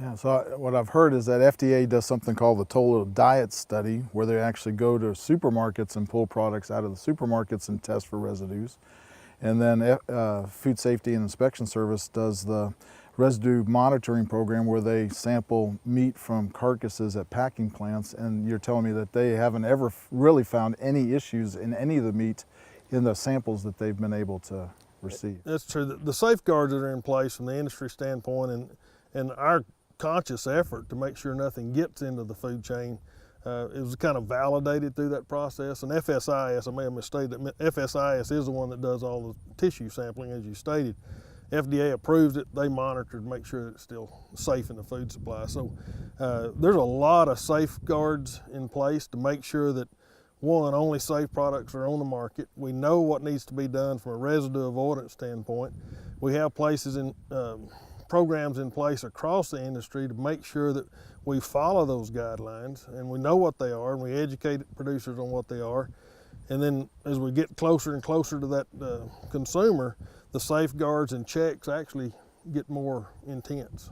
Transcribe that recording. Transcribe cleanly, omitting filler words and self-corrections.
Yeah, so what I've heard is that FDA does something called the Total Diet Study, where they actually go to supermarkets and pull products out of the supermarkets and test for residues. And then Food Safety and Inspection Service does the residue monitoring program where they sample meat from carcasses at packing plants. And you're telling me that they haven't ever really found any issues in any of the meat in the samples that they've been able to receive. That's true. The safeguards that are in place from the industry standpoint and our conscious effort to make sure nothing gets into the food chain, it was kind of validated through that process. And FSIS, I may have misstated that FSIS is the one that does all the tissue sampling, as you stated. FDA approved it, they monitored to make sure that it's still safe in the food supply. So there's a lot of safeguards in place to make sure that, one, only safe products are on the market. We know what needs to be done from a residue avoidance standpoint. We have places in programs in place across the industry to make sure that we follow those guidelines and we know what they are and we educate producers on what they are. And then as we get closer and closer to that consumer, the safeguards and checks actually get more intense.